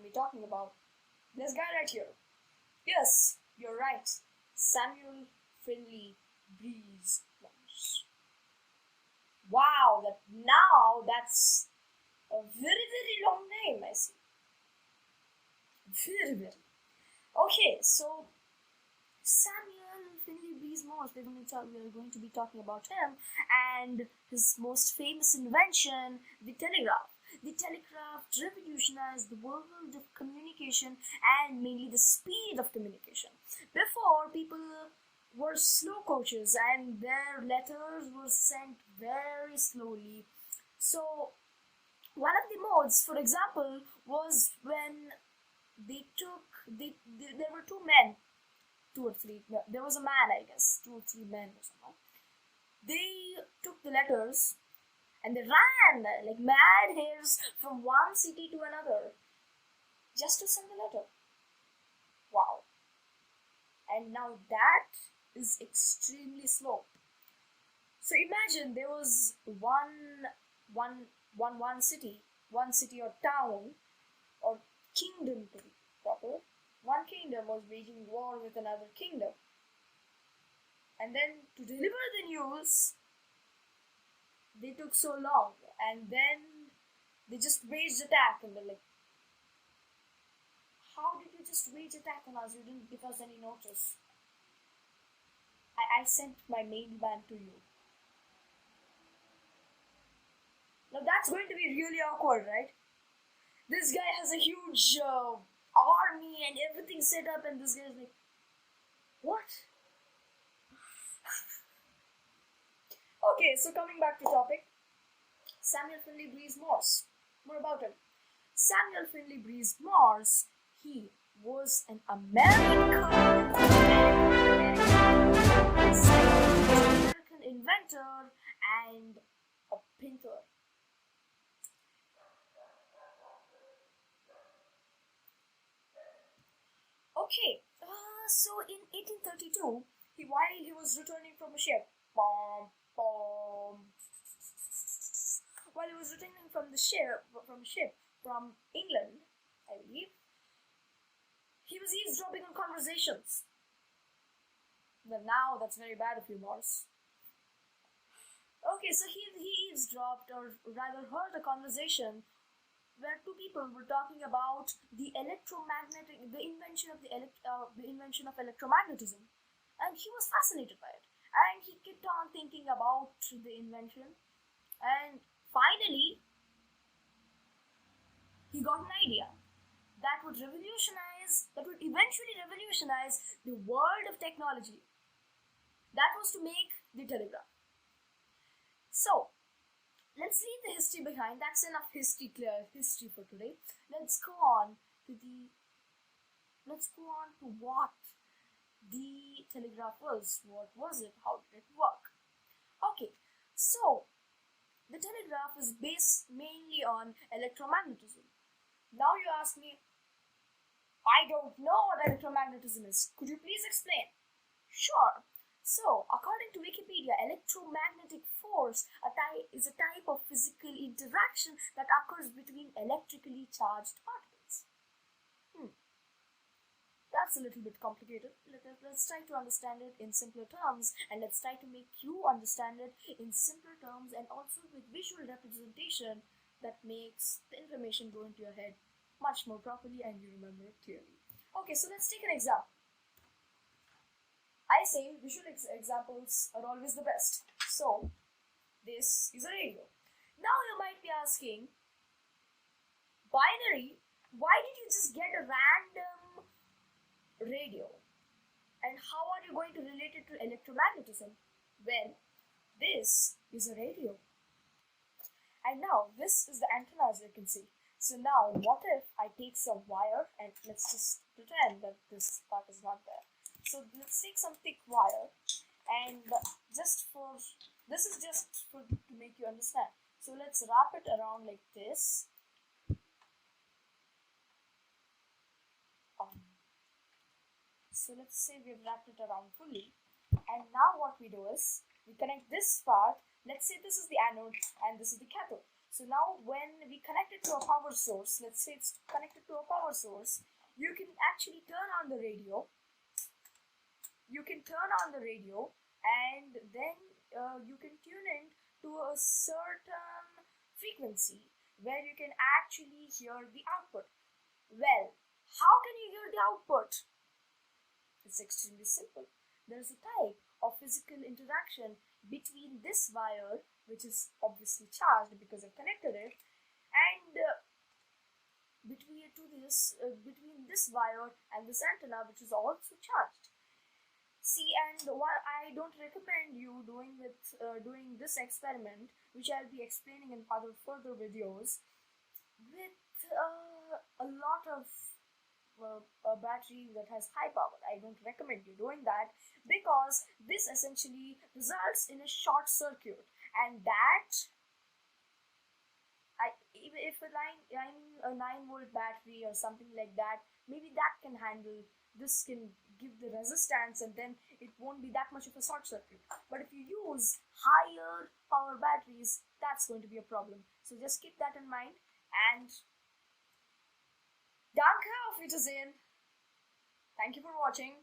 be talking about this guy right here. Yes, you're right. Samuel Finley Breeze Morse. Wow, that's a very long name, I see. Very. Okay, so Samuel Finley Breeze Morse, we're going to be talking about him and his most famous invention, the telegraph. The telegraph revolutionized the world of communication and mainly the speed of communication. Before, people were slow coaches and their letters were sent very slowly. So, one of the modes, for example, was when there were two men, two or three, no, there was a man, I guess, two or three men or something. They took the letters and they ran like mad hares from one city to another just to send the letter. Wow. And now that is extremely slow. So imagine there was one city or town or kingdom to be proper. One kingdom was waging war with another kingdom. And then to deliver the news, they took so long. And then they just waged attack and they're like, how did you just wage attack on us? You didn't give us any notice. I sent my mailman to you. Now that's going to be really awkward, right? This guy has a huge army and everything set up, and this guy's like, what? Okay, so coming back to topic, Samuel Finley Breeze Morse. More about him. Samuel Finley Breeze Morse, he was an American inventor and a painter. Okay, so in 1832, while he was returning from a ship, while he was returning from from England, I believe, he was eavesdropping on conversations. Well, now that's very bad of you, Morse. Okay, so he eavesdropped, or rather heard a conversation where two people were talking about the invention of electromagnetism, and he was fascinated by it. And he kept on thinking about the invention, and finally, he got an idea that would eventually revolutionize the world of technology. That was to make the telegraph. So, let's leave the history behind. That's enough history for today. Let's go on to what the telegraph was. What was it? How did it work? Okay, so the telegraph is based mainly on electromagnetism. Now you ask me, I don't know what electromagnetism is. Could you please explain? Sure. So, according to Wikipedia, electromagnetic force is a type of physical interaction that occurs between electrically charged particles. That's a little bit complicated. Let's try to understand it in simpler terms, and let's try to make you understand it in simpler terms and also with visual representation that makes the information go into your head much more properly and you remember it clearly. Okay, so let's take an example. I say visual examples are always the best. So, this is a radio. Now you might be asking, binary, why did you just get a random radio? And how are you going to relate it to electromagnetism? Well, this is a radio. And now, this is the antenna, as you can see. So now, what if I take some wire, and let's just pretend that this part is not there. So let's take some thick wire, and this is just to make you understand. So let's wrap it around like this. So let's say we've wrapped it around fully, and now what we do is we connect this part. Let's say this is the anode and this is the cathode. So now when we connect it to a power source, let's say it's connected to a power source, you can actually turn on the radio. You can turn on the radio, and then you can tune in to a certain frequency where you can actually hear the output. Well, how can you hear the output? It's extremely simple. There's a type of physical interaction between this wire, which is obviously charged because I've connected it, and between this wire and this antenna, which is also charged. See, and what I don't recommend you doing this experiment, which I'll be explaining in other further videos, with a lot of a battery that has high power. I don't recommend you doing that because this essentially results in a short circuit, and that even if a 9-volt battery or something like that, maybe that can handle. This can give the resistance, and then it won't be that much of a short circuit. But if you use higher power batteries, that's going to be a problem. So just keep that in mind. And danke auf Wiedersehen. Thank you for watching.